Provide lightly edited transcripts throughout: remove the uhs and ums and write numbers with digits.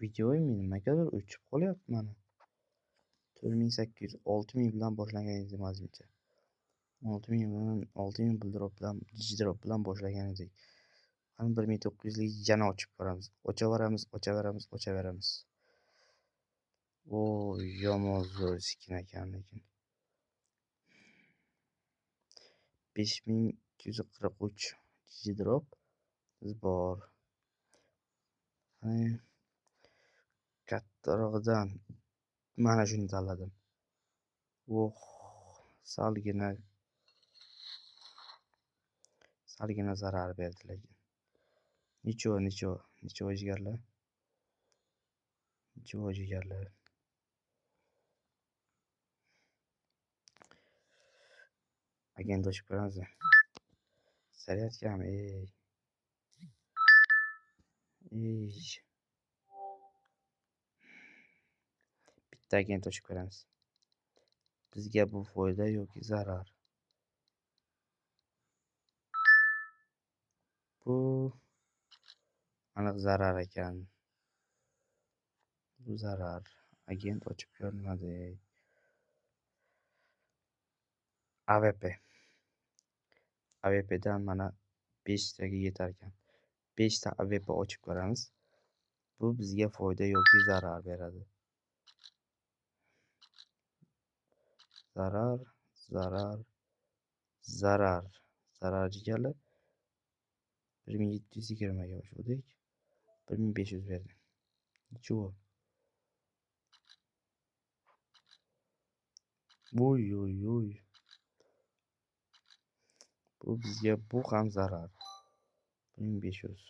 Videoyim nimagadir o'chib qolyapti mana. 4800, 6000 bilan boshlagan edik mazmuncha. 6000 buldrop bilan, digidrop bilan boshlagan edik. Qani 1900 lik yana ochib ko'ramiz. Ochaveramiz. Yomon zo'r skin ekan lekin. 5243 digidrop biz bor. Kattarog'idan mana shuni tanladim. Salgina zarar berdi lekin. Nicho jigarlar. Agent ochib ko'ramiz. Sariyatgami, bitta agent ochib ko'ramiz. Bizga bu foyda yoki zarar? Bu aniq zarar ekan. Bu zarar. Agent ochib ko'rmadi. AVPdan mana 5 taga yetar ekan. 5 ta AVP ochib ko'ramiz. Bu bizga foyda yoki zarar beradi? Zarar. Jigarlar 1720 ga o'xshadik. 1500 berdi. Nechun? Voy. Bu bizga bu ham zarar. 1500.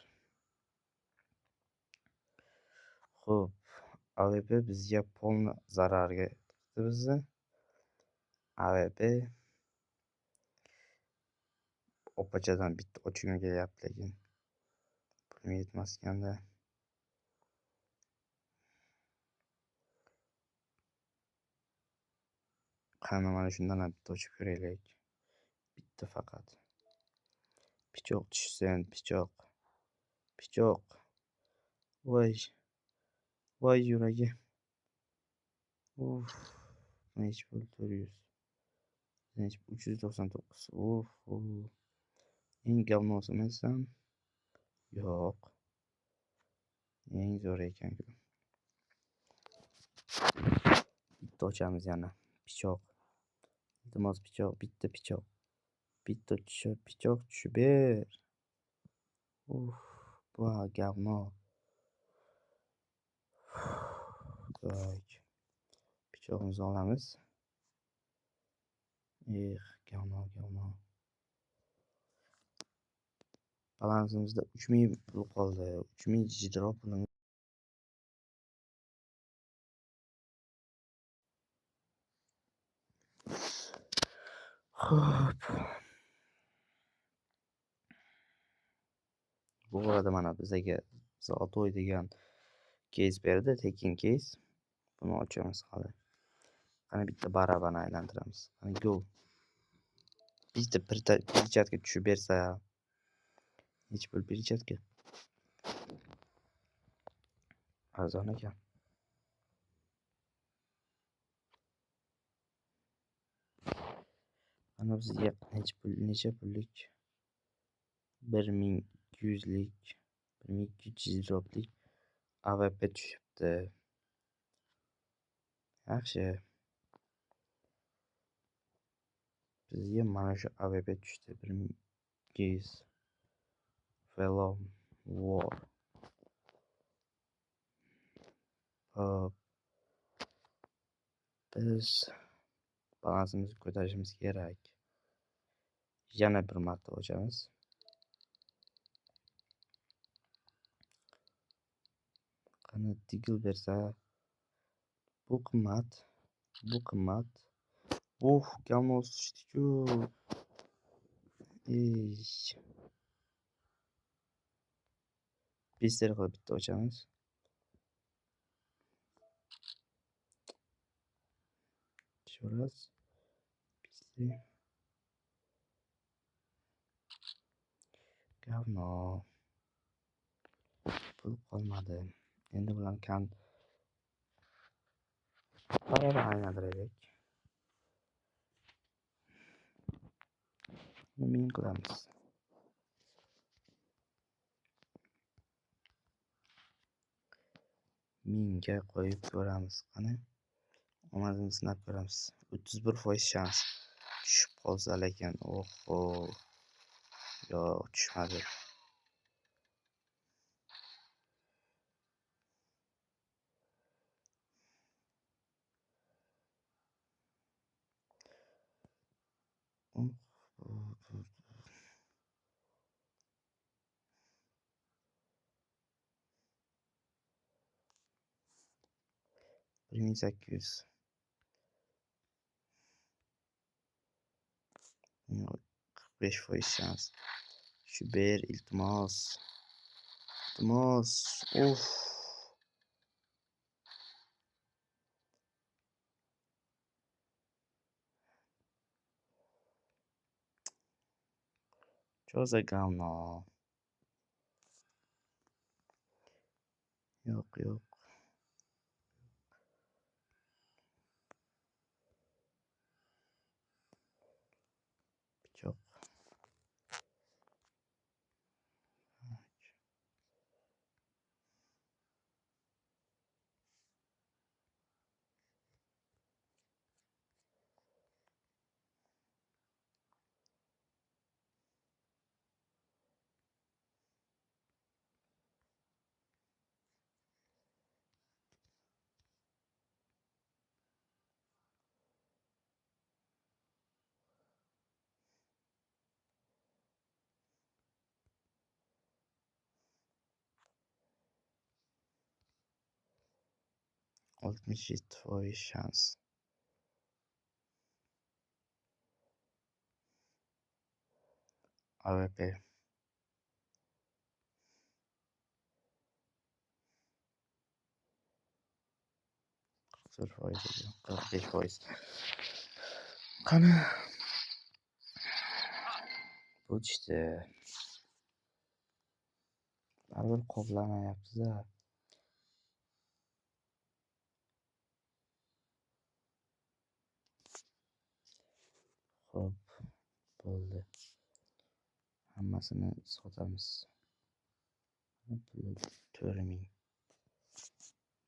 Xo'p, AVP bizga polni zararga tiqdi bizni. AVP opachadan bitta ochgim kelyapti lekin pulim yetmasganda. Qani mana shundan ham bitta ochib ko'raylik. Bitta faqat. Pichoq tushsin, pichoq. Voy yuragi. Nech pul? 400. Nech 399. Eng gamnosini desam, yo'q. Eng zo'r ekan-ku. Bitta ochamiz yana. Pichoq. Iltimos pichoq, bitta pichoq. Bitta pichoq tushib ber. Bu gamno. Tak. Pichoqimizni olamiz. Gamno. Balansimizda 3000 pul qoldi. 3000 digidrop pulimiz. Xo'p. Bu arada mana bizga Zolotoy degan case berdi, tekin case. Buni ochamiz hali. Qani bitta barabani aylantiramiz. Qani go. Bitta perchatga tushib bersa. Nech pul perchatga? Arzon ekan. Ana bizga necha pullik? 1200 lik, 1200 droplik AVP tushibdi. Yaxshi. Bizga mana shu AVP tushdi. 1200 Fellow War. Hop. Biz balansimizni ko'tarishimiz kerak. Yana bir marta ochamiz. Qani tigl bersa, bu qimmat. Gamno tushdi-ku. Bister qilib bitta ochamiz. Cho'raz. Gamno. Pul qolmadi. Endi bularni baraban aylantiraylik. Ming qilamiz. Mingga qo'yib ko'ramiz. Qani omadimizni sinab ko'ramiz. 31% shans. Tushib qolsa lekin, oho. Yo'q, tushmadi. Bir ming 45% shans. Shu ber, iltimos. Iltimos. Uf. Что за говно? Yo'q. Pichoq. 67% shans. AWP. 45%. Qani. Bu işte. Baribir qoplamayapti-da. Xo'p, bo'ldi. Hammasini sotamiz. Puli 4000.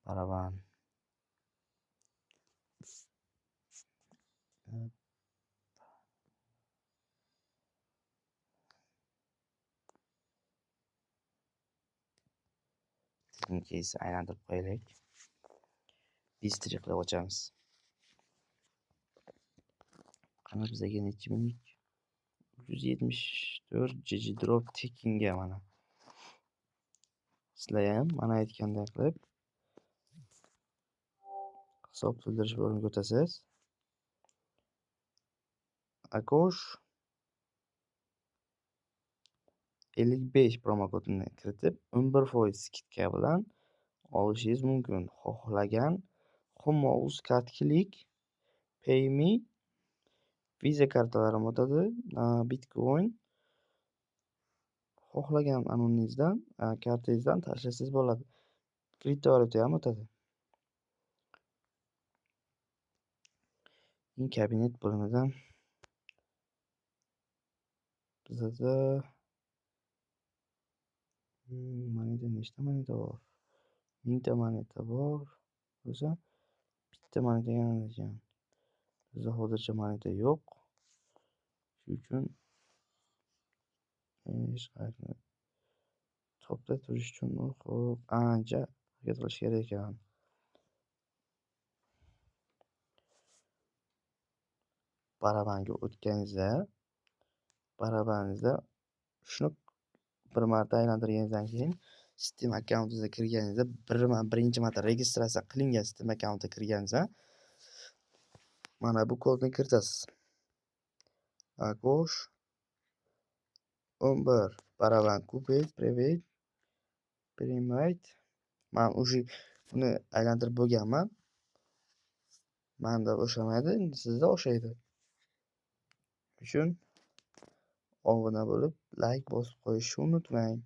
Baraban. Keyin aylantirib qo'yaylik. Bistri qilib ochamiz. Qani bizaga necha ming? 374 GG drop tekinga mana. Sizlar ham mana aytganday qilib hisob to'ldirish bo'limiga o'tasiz. Akosh 55 promo kodini kiritib 11% skidka bilan olishingiz mumkin. Xohlagan Homouz kartkilik, PayMe, Visa kartalarim o'tadi, Bitcoin. Xohlagan anoningizdan, kartingizdan tashlasangiz bo'ladi. Kriptovalyuta ham o'tadi. Kabinet bo'limidan bizda moneta nechta moneta bor? 1000 ta moneta bor. O'zi bitta monetaga ekan. Bizda hozircha moneta yo'q. Shuning uchun hech qayerda topda turish uchun xo'p ancha harakat qilish kerak ekan. Barabanga o'tganingizda barabaningizda shuni bir marta aylantirganingizdan keyin Steam akkauntingizga kirganingizda birinchi marta registratsiya qilingan Steam akkauntga kirganingizda mana bu kodni kiritasiz. Akosh 11 baraban kupet privet primate. Men уже uni aylantirib bo'lganman. Menda o'xshamaydi, sizda o'xshaydi. Uchun obuna bo'lib, like bosib qo'yishni unutmang.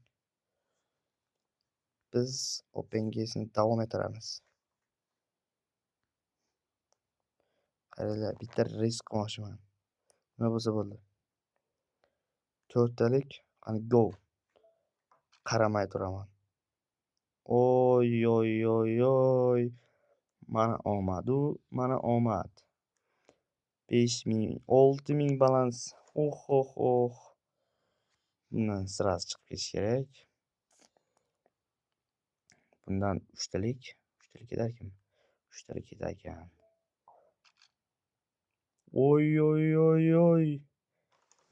biz open case'ni davom ettiramiz. Qaranglar, bitta risk qilmoqchiman. Nima bo'lsa bo'ldi. 4talik, qani go. Qaramay turaman. Oy oy oy oy. Mana omadu, mana omad. 5000, 6000 balans. Oh. Bundan sirasi chiqib ketish kerak. Bundan 3talik ketarkan. 3talik ketarkan. Oy.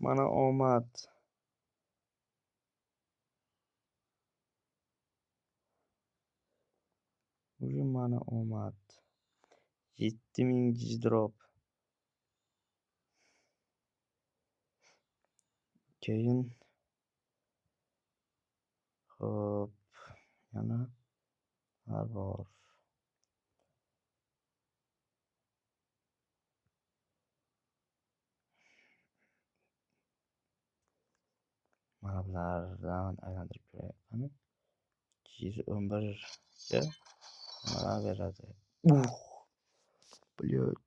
Mana omad. Mana omad. 7000 drop. Keyin hop, yana bor. Mana bulardan aylantirib ko'ray. Qani 211 ga nima beradi? Блядь.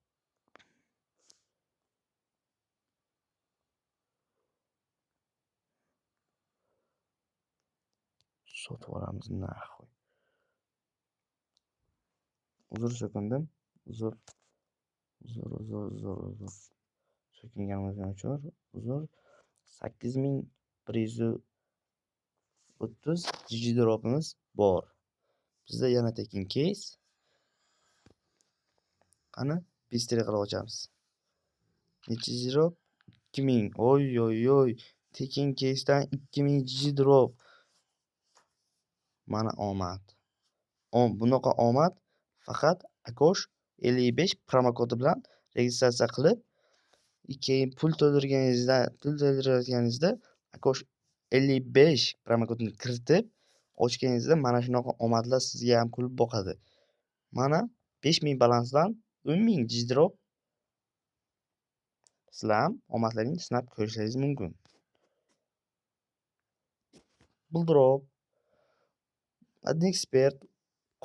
Sotib olamiz naxuy. Uzr so'kindim. Uzr. So'kinganimizdan uchun uzr. 8130 GG dropimiz bor. Bizda yana tekin case. Qani bistri qilib ochamiz. Necha drop? 2000. Oy. Tekin case'dan 2000 GG drop. Mana omad. Bunaqa omad faqat Akosh 55 promokodi bilan registratsiya qilib, keyin pul to'ldirganingizda Akosh 55 promokodini kiritib ochganingizda mana shunaqa omadlar sizga ham kulib boqadi. Mana 5000 balansdan 10000 jizdrop sizlar ham omadlaringizni sinab ko'rishingiz mumkin. Buldrop Adnexpert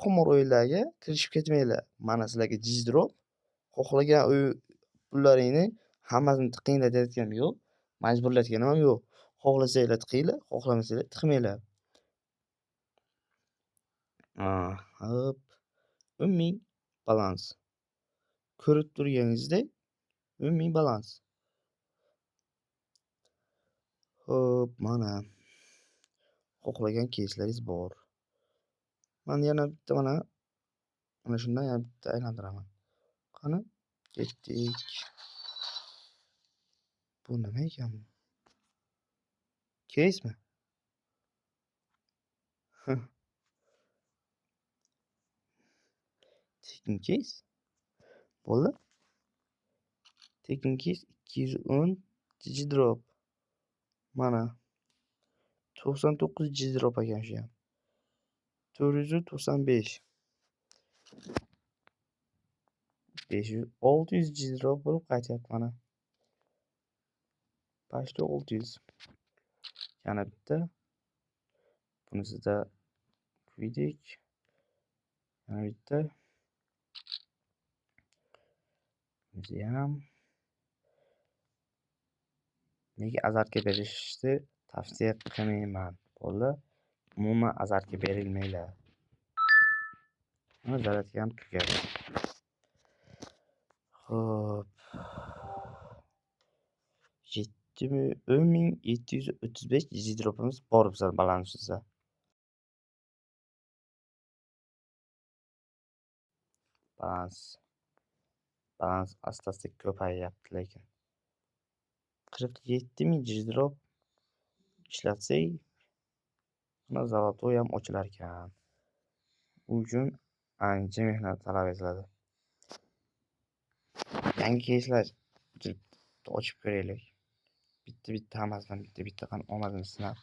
qumur o'yinlarga kirishib ketmanglar. Mana sizlarga jizdrop. Xohlagan pullaringni hammasini tiqinglar deyotganim yo'q. Majburlayotganim ham yo'q. Xohlasanglar tiqinglar, xohlamasanglar tiqmanglar. Hop. 10000 balans. Ko'rib turganingizdek 10000 balans. Hop, mana xohlagan keyslaringiz bor. Men yana bitta mana shundan yana bitta aylantiraman. Qani ketdik. Bu nima ekan? Keysmi? Tekin keys. Bo'ldi. Tekin keys 210 GG drop. Mana 99 GG drop ekan shu ham. 495 500 600 GG drop bo'lib qaytyapti mana. Почти 600. Yana bitta. Bunisida kuydik. Yana bitta. Bunisi ham. Nega azartga berishni tavsiya qilmayman. Bo'ldi. Umuman azartga berilmaylar. Mana zaratga ham tugadi. Hop. 10735 GG dropimiz bor bizlar balansimizda. Balans asta-asta ko'payyapti lekin. 47000 GG drop ishlatsak, mana zalotoy ham ochilar ekan. U uchun ancha mehnat talab etiladi. Yangi keyslar ochib ko'raylik. Bitta hammasidan bitta qani omadini sinab.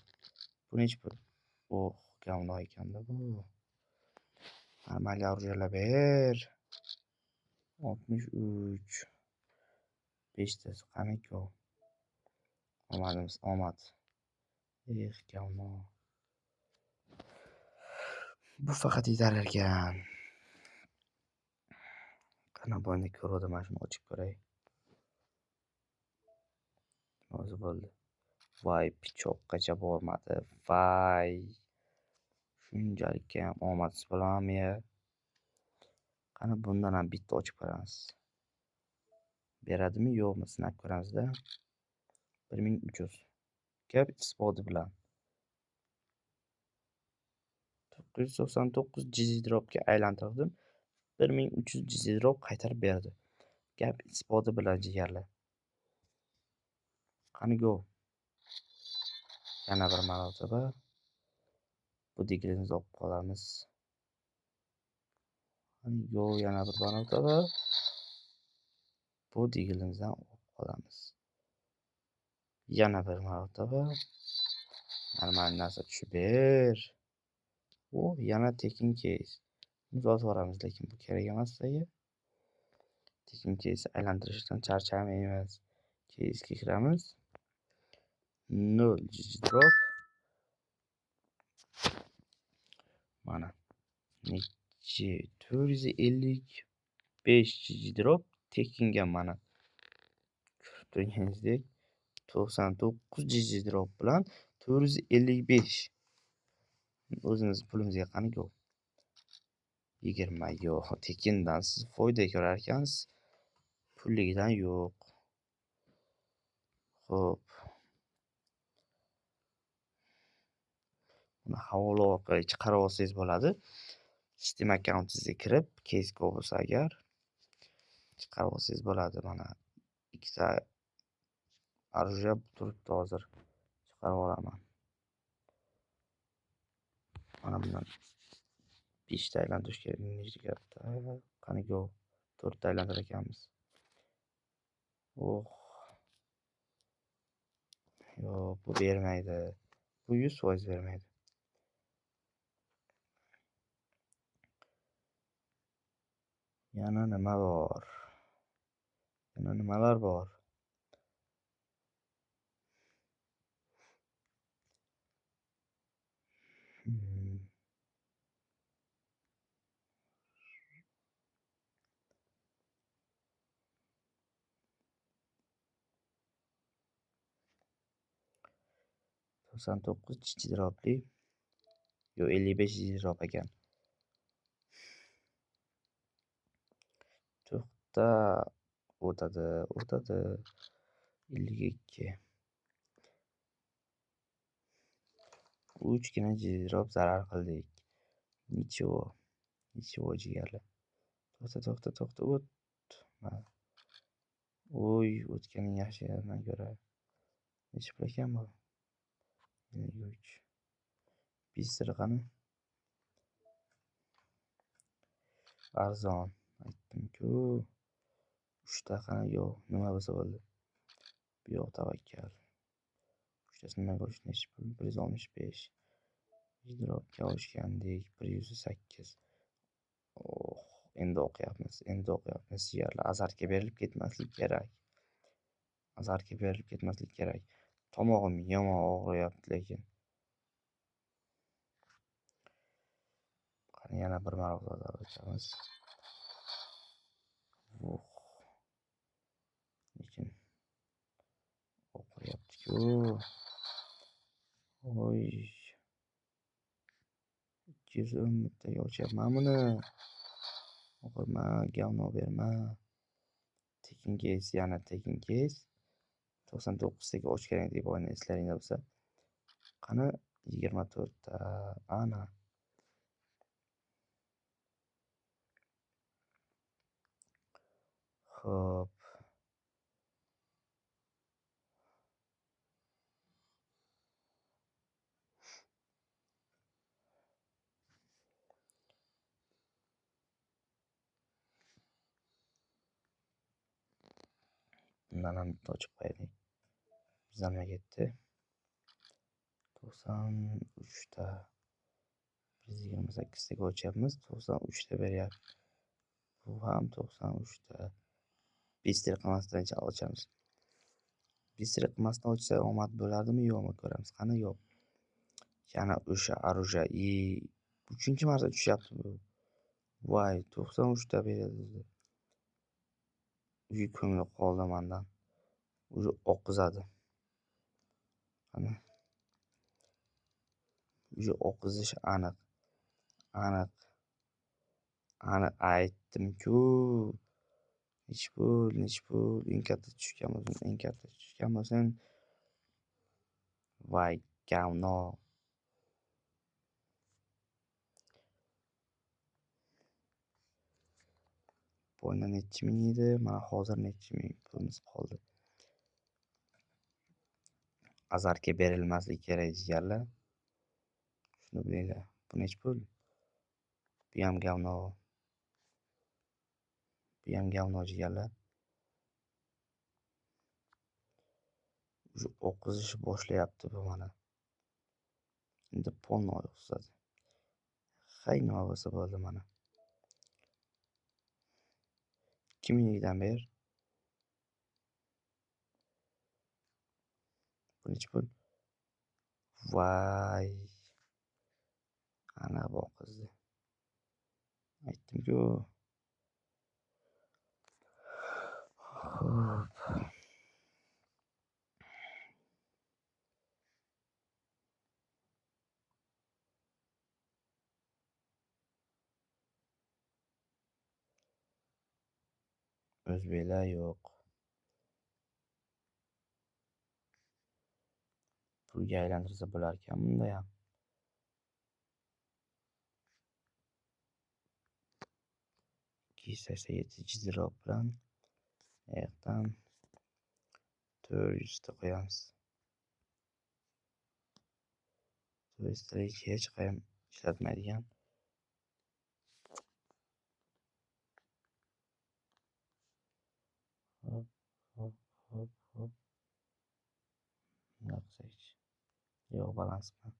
Bu nechi pul? Gamlo ekanda bu. Normalga urjalar ber. 63 5tasi qaniki o? Omad. Gamlo. Bu faqat yetar ekan. Qani boyni ko'rdim, mana shuni ochib ko'ray. O'zi bo'ldi. Voy, pichoqgacha bormadi. Voy. Shunchalikka ham omadsiz bo'lamanmi ya? Qani bundan ham bitta ochib ko'ramiz. Beradimi yo'qmi sinab ko'ramizda. 1300. Gap isboti bilan. 999 GZ dropga aylantirdim. 1300 GZ drop qaytarib berdi. Gap isboti bilan jigarlar. Qani go. Yana bir marotaba bu diglimizni olib qolamiz. Qani go, yana bir marotaba bu digilimizdan olib qolamiz. Yana bir marotaba normal narsa tushib ber. Yana tekin case. Buni sotib yuboramiz, lekin bu kerak emas bizga. Tekin case aylantirishdan charchamaymiz. Case'ga kiramiz. 0 GG drop. Mana nechi 455 GG drop tekinga mana. Ko'rib turganingizdek 99 GG drop bilan 455. O'zimiz pulimizga qani ko'p. 20 yo'q. Tekindan siz foyda ko'rar ekansiz. Pulligidan yo'q. Xo'p. Buni havola orqali chiqarib olsangiz bo'ladi. Steam akkauntingizga kirib, case bo'lsa agar chiqarib olsangiz bo'ladi. Mana ikkita orужие turibdi hozir. Chiqarib olaman. Mana bundan 5 ta aylantirish kerak. Nechta gapda? Qani go. 4 ta aylantirar ekanmiz. Yo'q, bu bermaydi. Bu 100% bermaydi. Yana nima bor? Yana nimalar bor? To'qson to'qqiz GG dropli. Yo, 55 GG drop ekan. To'xta. O'tadi. 52. 3 gina GG drop zarar qildik. Nичего jigarlar. To'xta. O't. Oy, o'tganing yaxshidan ko'ra. Necha pul ekan bu? 53. Bizlar qani? Arzon. Aytdim-ku. 3 ta qani yo'q. Nima bo'lsa bo'ldi. Bu yo'q tavakkal. 3 tasini nimaga olish necha pul? 165. Dropga olishgandik 108. Endi o'qiyapmiz. Jigarlar, azartga berilib ketmaslik kerak. Tomog'im yomon og'riyapti lekin. Qani yana bir marotaba o'tamiz. Lekin o'qiyapti-ku. Oy. 210 bittaga ochyapman buni. O'qirma, gavno berma. Tekin case. 99 taga ochgan edik boyni eslaringda bo'lsa. Qani 24 ta. Ana. Xo'p. Bundan ham bitta ochib qo'yaylik. Bizdan nima ketdi? 93 ta. 128 taga ochyapmiz. 93 ta beryapti. Bu ham 93 ta. 5 ta qilmasdan ochamiz. 5 ta qilmasdan ochsa omad bo'ladimi yo'qmi ko'ramiz. Qani yo'q. Yana o'sha orужие. 3-chi marta tushyapti bu. Voy, 93 ta beradi. Uyi ko'ngli qoldi mendan. Уже oqizadi. Qani. Уже oqizish aniq. Aniq aytdim-ku. Nech pul. Eng katta tushgan bo'lsin. Voy, gavno. Boyna nechi ming edi, mana hozir nechi ming pulimiz qoldi. Azarga berilmaslik kerak jigarlar. Shuni bilinglar. Bu nechi pul? Bu ham gavno. Jigarlar. Уже o'qizishni boshlayapti bu mana. Endi polni o'qizadi. Hay nima bo'lsa bo'ldi mana. 2000 dan ber. Bu nechi pul? Voy. Ana bu qizni. Aytdim-ku. Xo'p. O'zbeklar yo'q. Pulga aylantirsa bo'lar ekan bunda ham. 287 jizdroq bilan yoqdan 400 ta qo'yamiz. 400 ta hech qayam ishlatmaydigan. Hop. Nima qilsak? Yo'q, balans bilan.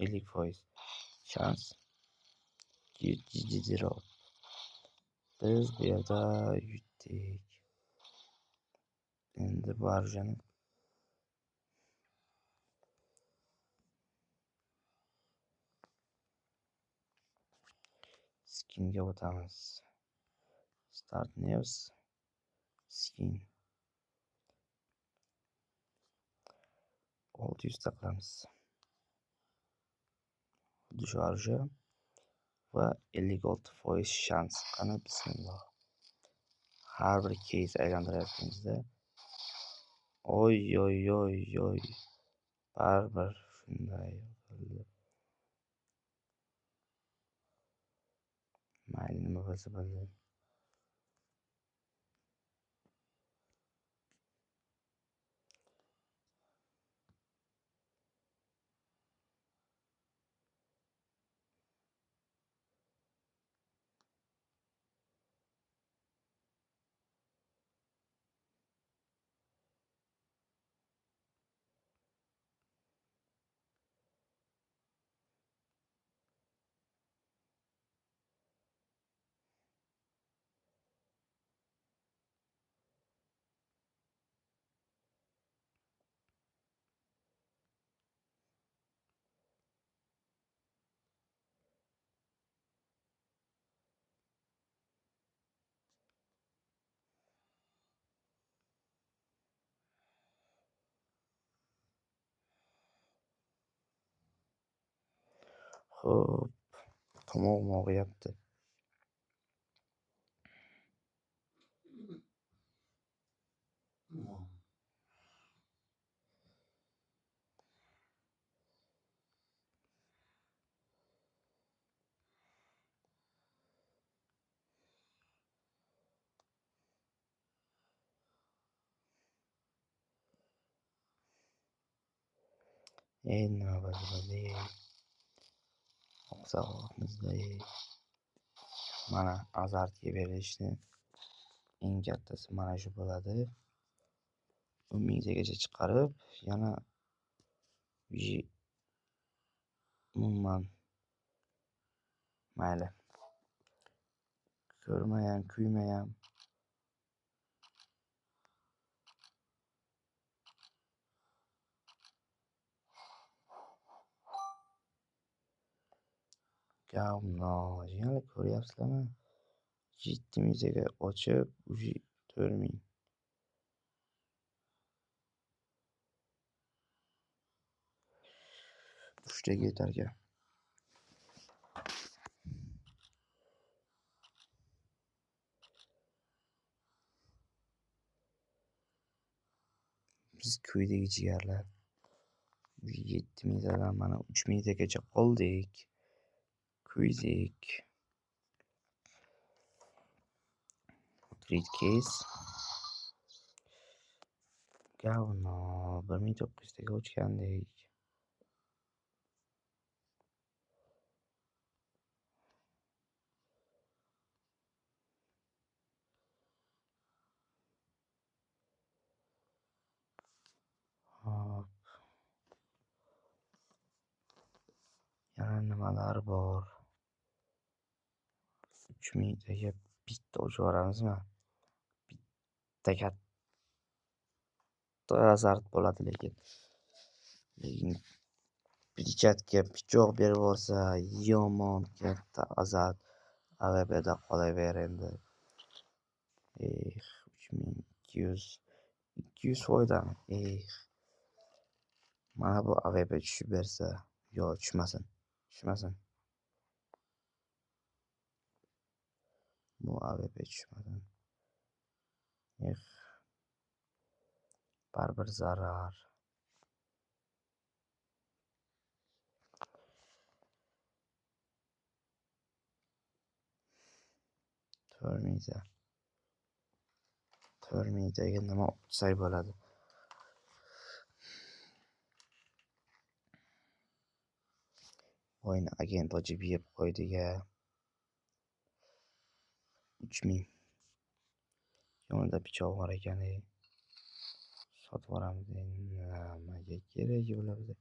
Ellik foiz shans. Jizdroq. Biz bu yerda yutdik. Endi bu arjani skinga o'tamiz. Start news. Skin. 600 ta qilamiz. Xuddi shu arja va 56% shans. Qani bismillah. Har bir keys aylantirayotganimizda oy. Baribir shunday bo'ldi. Mayli, nima bo'lsa bo'ldi. Xo'p, tomog'im og'riyapti. Nima bo'ladi? Oqsoqligimizda mana azartga berilishni eng kattasi mana shu bo'ladi. 10 tagacha chiqarib, yana umuman mayli. Ko'rmayam, kuymayam. Gavno, yana ko'ryapsizlarmi? 7000 taga ochib, 4000. Uchtaga yetarkan. Biz kuydagi jigarlar 7000 tadan mana 3000 tagacha qoldik. Kuydik. Treat case. Gavno 1900 taga ochgandik. Hop. Yana nimalar bor? 3000 taga bitta ochib yuboramizmi? Bitta katta azart bo'ladi lekin Pichatga pichoq berib yuborsa yomon katta azart AVBda qolaver endi. 3200 foydami? Mana bu AVB tushib bersa, yo tushmasin. Bu AVB tushmasin. Baribir zarar. To'rmiydaga nima ochsak bo'ladi? Voyni agent ochib yeb qo'ydi-ya. 3000. Yonida pichoq bor ekan. Sotib yuboramiz. Nimaga keragi bo'ladi?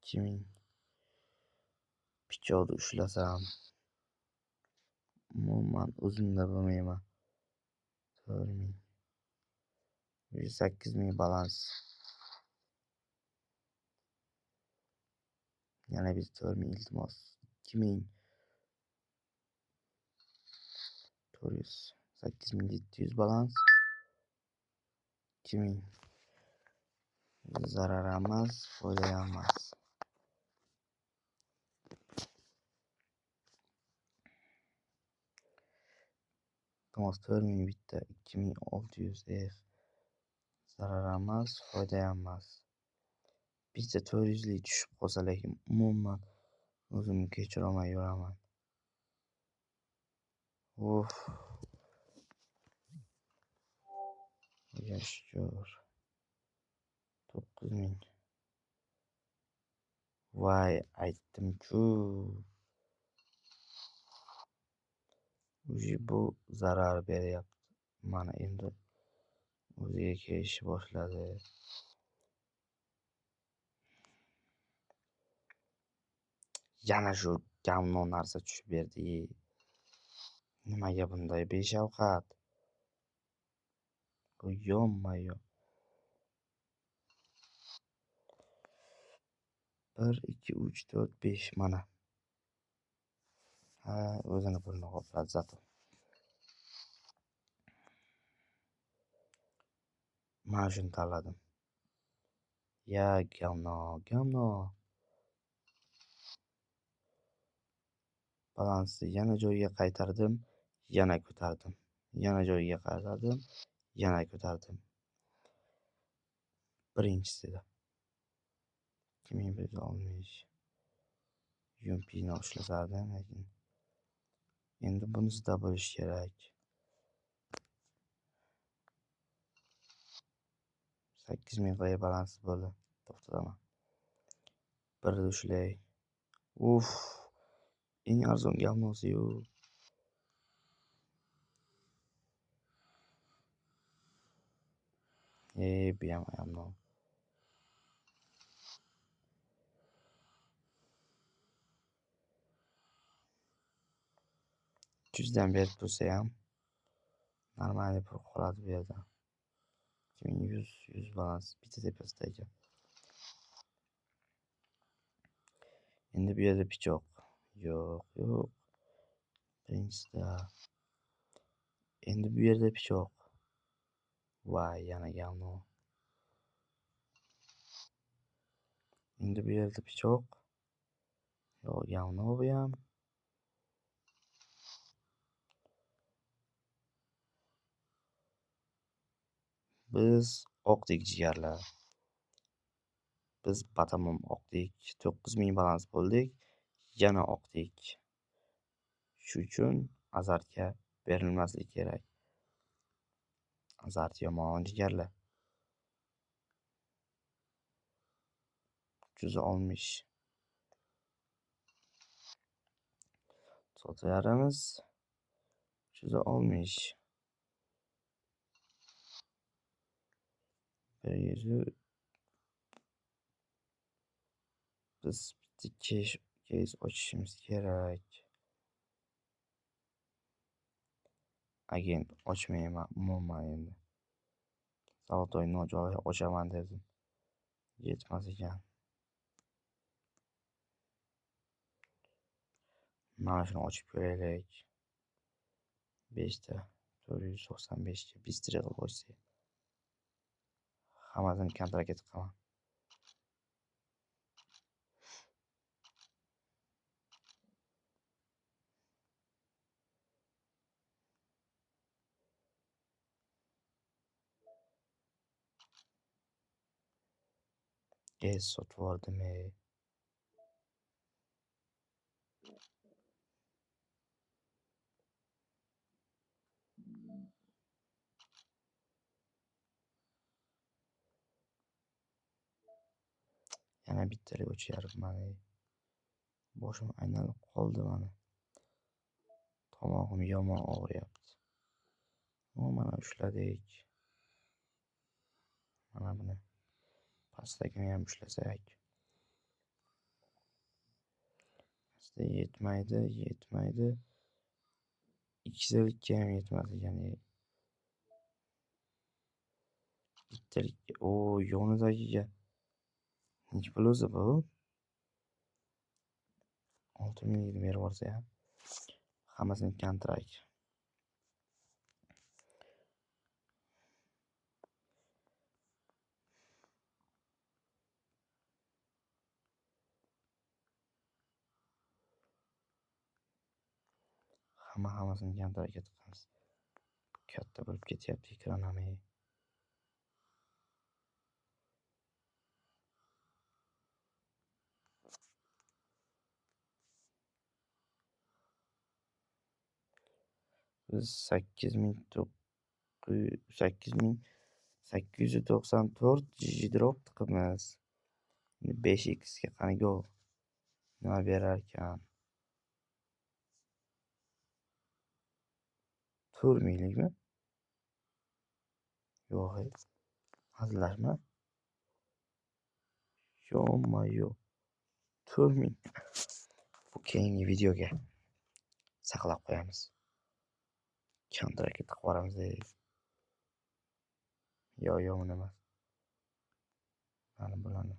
2000 pichoqni ushlasam umuman o'zimda bo'lmayman. 4000. 8000 balans. Yana biz 4000 iltimos. 2400. 8700 balans. 2000. Zarar emas, foyda emas. Iltimos 4000 bitta 2600. Zarar emas, foyda emas. Bitta 400lik tushib qolsa lekin umuman o'zimni kechirolmay yuraman. Shukr. 9000. Voy, aytdim-ku. Bu zarar beryapti. Mana endi o'ziga kelishni boshladi. Yana shu gamno narsa tushib berdi. Nimaga bunday beshafqat? Yonma-yo. 1 2 3 4 5 mana. O'zini pulini qopladi zato. Mana shuni tanladim. Ya gamno. Balansni yana joyiga qaytardim, yana ko'tardim. Yana joyiga qaytardim, yana ko'tardim. Birinchisida 2160. Yumpini ushlasardim lekin endi bunisida bo'lish kerak. 8000 qo'ya balansiz bo'ldi. To'xtataman. Birni ushlay. Uf. Eng arzon говноsi-yu. Bu ham говно. 300 dan berib tursa ham normalniy pul qoladi bu yerda. 2100 balans bitta tepasida ekan. Endi bu yerda pichoq. Yo'q. Birinchida. Endi bu yerda pichoq. Voy, yana говно. Endi bu yerda pichoq. Yo'q, говно bu ham. Biz oqdik jigarlar. Biz batamom oqdik. 9000 balans bo'ldik. Yana oqdik. Shu uchun azartga berilmaslik kerak. Azart yomon jigarlar. 360. Sotarimiz 360. 100. Biz bitta keys ochishimiz kerak. Agent ochmayman umuman endi. Zolotoy nojo'ya ochaman dedim. Yetmas ekan. Mana shuni ochib ko'raylik. 5 ta 495 ga bistrel qo'ysak. Hammasini kontraktga tiqaman. Sotib yubordim. Yana bittalik o'chyapman. Boshim aylanib qoldi mana. Tomog'im yomon og'riyapti. Mana ushladik. Mana buni pastdagini ham ushlasak. Yetmaydi. Ikkisalikka ham yetmas ekan. Bittalikka. Yonidagiga. Nechi pul o'zi bu? 6000 berib yuborsa ham hammasini kontrakt. Hammasini kontraktga tiqamiz. Katta bo'lib ketyapti ekran ham. Biz 8894 G-drop tiqamiz. 5x ga qani go. Nima berar ekan? 4000likmi? Yo'q. Hazillashma. Yo-mayo. 4000. Bu keyingi videoga saqlab qo'yamiz. Kontraktga tiqib yuboramiz. Yo'q, nima? Mana bularni.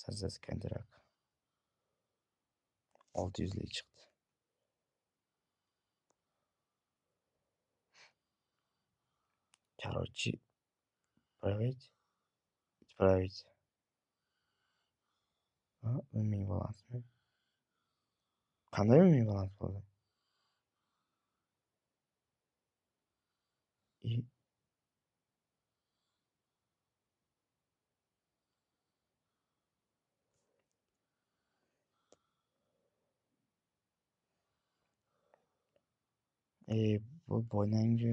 Siz kontrakt 600 lik chiqdi. Короче, отправить. 1000 balansmi? Qanday 1000 balans bo'ldi? Bu boynangi.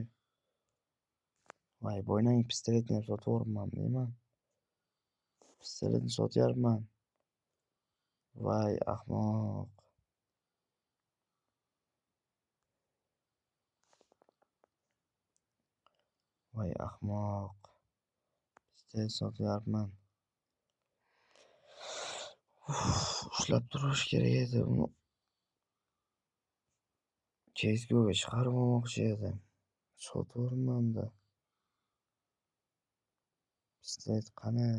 Voy, boynangi pistoletni ham sotaveribman deyman. Pistoletni sotyapman. Voy, ahmoq. Voy, ahmoq. Pistolet sotyapman. Ushlab turish kerak edi uni. CS:GO'ga chiqarib olmoqchi edim. Sotaveribman-da. Pistolet qani?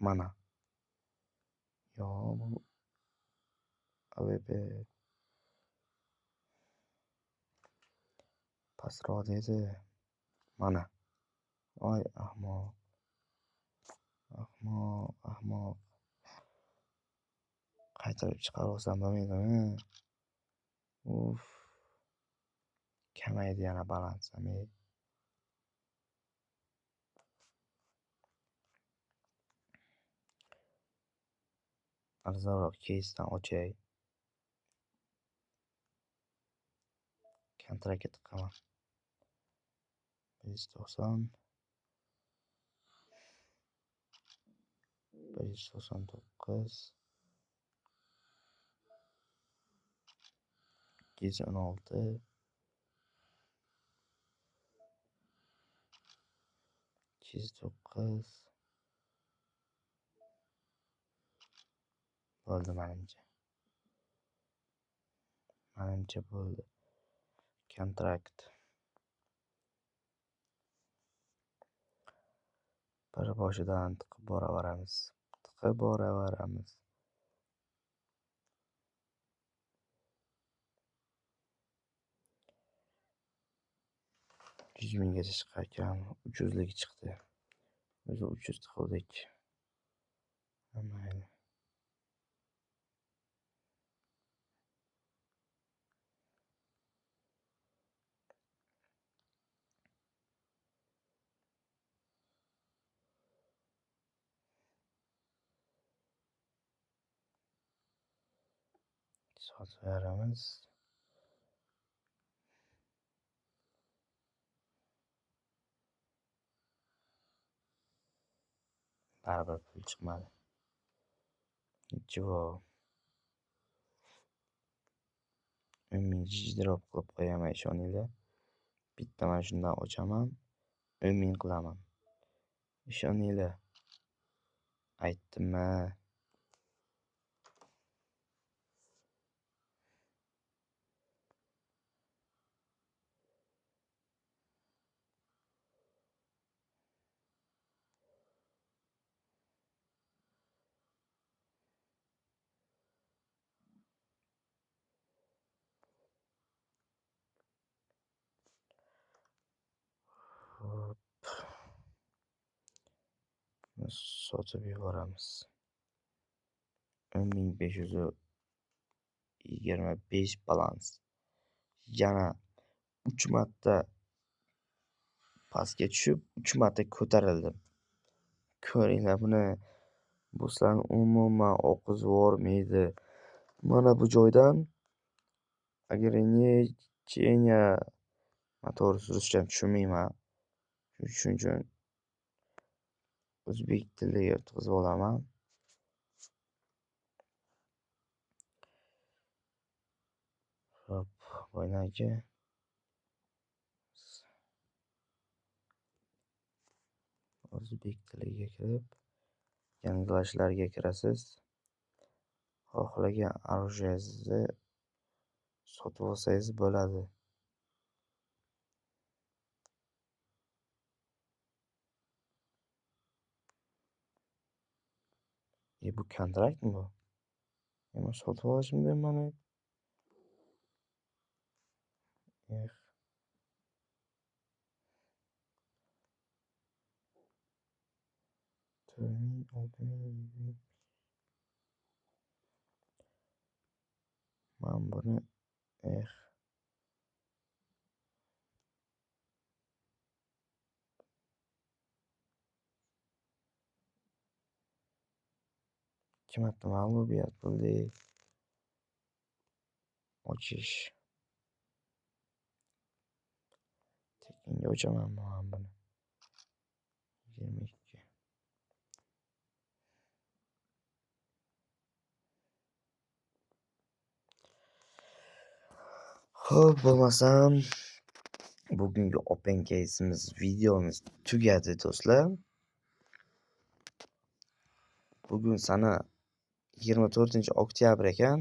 Mana. Yo, bu AWP pastroq dedi. Mana. Voy, ahmoq. Ahmoq. Qaytarib chiqarib olsam bo'lmaydimi? Uf. Kamaydi yana balansim. Arzonroq keysdan ochay. Kontraktga tiqaman. 190 199 216 209 bo'ldi menimcha. Menimcha bo'ldi. Kontrakt. Bir boshidan tiqib boraveramiz. 100 minggacha chiqar ekan. 300 lik chiqdi. O'zi 300 tiquvdik. Mayli. Sotaveramiz. Baribir pul chiqmadi. Nичего. 10 ming drop qilib qo'yaman, ishoninglar. Bitta mana shundan ochaman, 10 ming qilaman. Ishoninglar. Aytdim-a. Hop. Sotib yuboramiz. 10.525 balans. Yana 3 marta pastga tushib, 3 marta ko'tarildim. Ko'ringlar buni. Buslarni umuman oqizib yubormaydi. Mana bu joydan ограничение to'g'risi ruschani tushunmayman. Shuning uchun o'zbek tiliga o'tkazib olaman. Hop, boynagi o'zbek tiliga kirib, yanglishlarga kirasiz. Xohlagan orужиеңizni sotib olsangiz bo'ladi. Bu kontraktmi bu? Men sotib olishim deyman. Men buni ikki marta mag'lubiyat bo'ldik. Ochish. Tekinga ochaman men buni. 22. Xo'p, bo'lmasam bugungi open case'imiz videomiz tugadi do'stlar. Bugun sana 24-oktyabr ekan.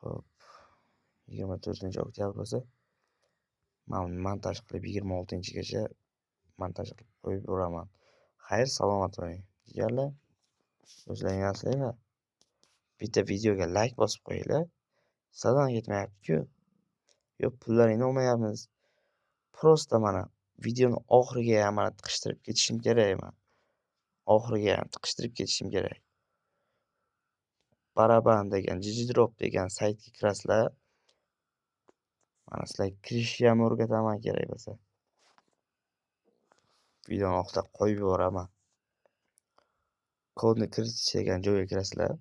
Xo'p, 24-oktyabr bo'lsa, men montaj qilib 26-gacha montaj qilib qo'yib yuboraman. Xayr, salomat bo'ling. Jigarlar, o'zlaring yaxshilar. Bitta videoga like bosib qo'yinglar. Sadon ketmayapti-ku. Yo'q, pullaringni olmayapmiz. Prosta mana videoni oxiriga ham mana tiqishtirib ketishim kerak men. Oxiriga ham tiqishtirib ketishim kerak. Baraban degan, Digidrop degan saytga kirasizlar. Mana sizlarga kirishni ham o'rgataman kerak bo'lsa. Videoni oxirida qo'yib yuboraman. Kodni kiritish degan joyga kirasizlar.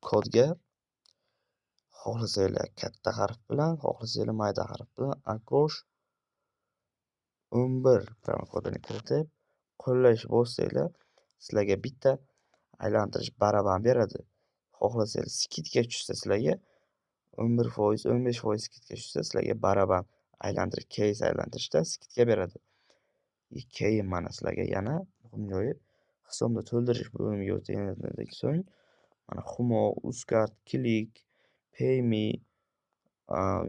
Kodga xohlasanglar katta harf bilan, xohlasanglar mayda harf bilan Akosh 11 promokodini kiritib, qo'llash bossanglar, sizlarga bitta aylantirish baraban beradi. Xohlasanglar skidka tushsa sizlarga 11%, 15% skidka tushsa sizlarga baraban aylantirish, case aylantirishda skidka beradi. Keyin mana sizlarga yana muhim joyi hisobni to'ldirish bo'limiga o'tgandan so'ng mana Humo, Uzcard, Click, PayMe,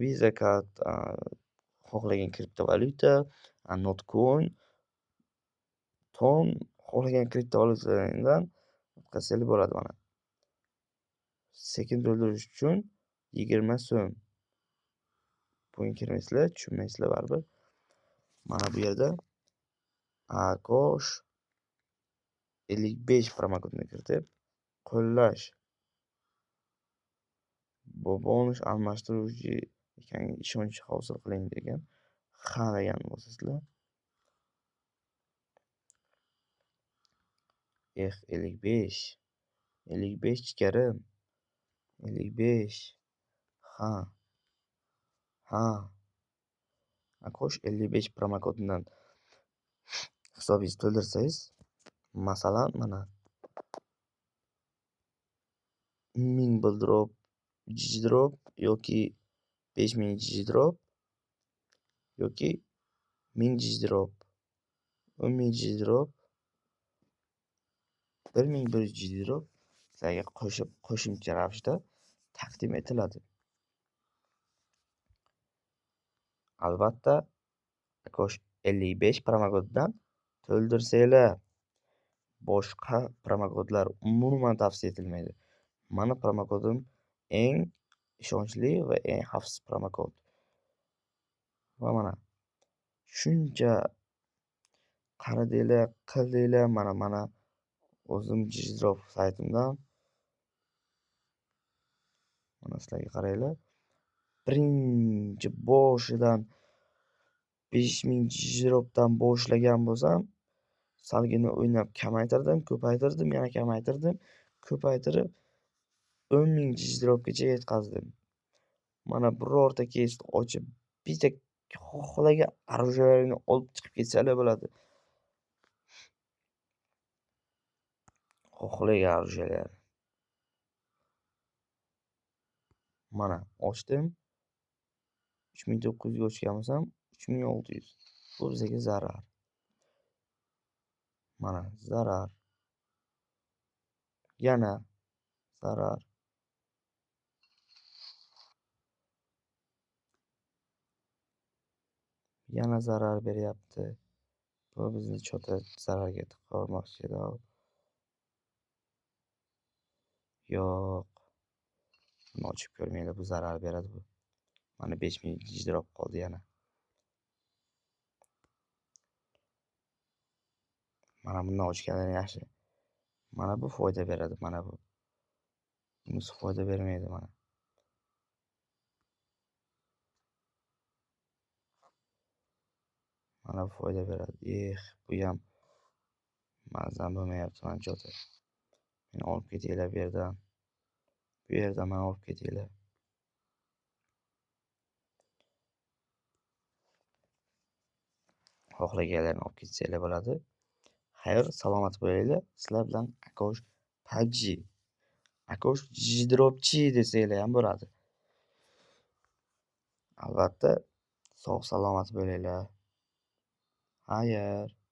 Visa Card, xohlagan kriptovalyuta, Notcoin, Ton, xohlagan kriptovalyutalardan o'tkazsangiz bo'ladi mana. Sekin to'ldirish uchun 20 so'm. Bugun kirmaysizlar, tushunmaysizlar baribir. Mana bu yerda Akosh 55 promokodini kiritib, qo'llash bu bonus almashtiruvchi ekaniga ishonch hosil qiling degan ha degan bo'lsizlar. 55 jigarim, 55 ha Akosh 55 promokodidan hisobingizni to'ldirsangiz, masalan mana 1000 buldrop, Digidrop yoki 5000 Digidrop yoki 1000 Digidrop, 10000 Digidrop, 1100 Digidrop sizlarga qo'shimcha ravishda taqdim etiladi. Albatta, Akosh 55 promokodidan to'ldirsanglar, boshqa promokodlar umuman tavsiya etilmaydi. Mani promokodim eng ishonchli va eng xavfsiz promokod. Va mana shuncha qaradinglar, qildinglar, mana o'zim Digidrop saytimdan mana sizlarga qaranglar. Birinchi boshidan 5000 Digidropdan boshlagan bo'lsam, salgina o'ynab kamaytirdim, ko'paytirdim, yana kamaytirdim, ko'paytirib 10000 Digidropgacha yetkazdim. Mana birorta case ochib, bitta xohlagan orужияларni olib chiqib ketsalar bo'ladi. Xohlagan orужиялар. Mana ochdim. 3900 ga ochgan bo'lsam, 3600. Bu bizga zarar. Mana zarar. Yana zarar. Yana zarar beryapti. Bu bizni chota zararga tiqarmoqchi edi. Yo'q. Buni ochib ko'rmanglar, bu zarar beradi bu. Mana 5000 Digidrop qoldi yana. Mana bundan ochganlar yaxshi. Mana bu foyda beradi, mana bu. Bunisi foyda bermaydi mana. Mana bu foyda beradi. Bu ham mazam bo'lmayapti mana chota. Meni olib ketinglar bu yerdan. Bu yerdan meni olib ketinglar. Xohlaganlarni olib ketsanglar bo'ladi. Xayr, salomat bo'linglar. Sizlar bilan Akosh PUBG, Akosh Jidropchi desanglar ham bo'ladi. Albatta, sog' salomat bo'linglar. Xayr.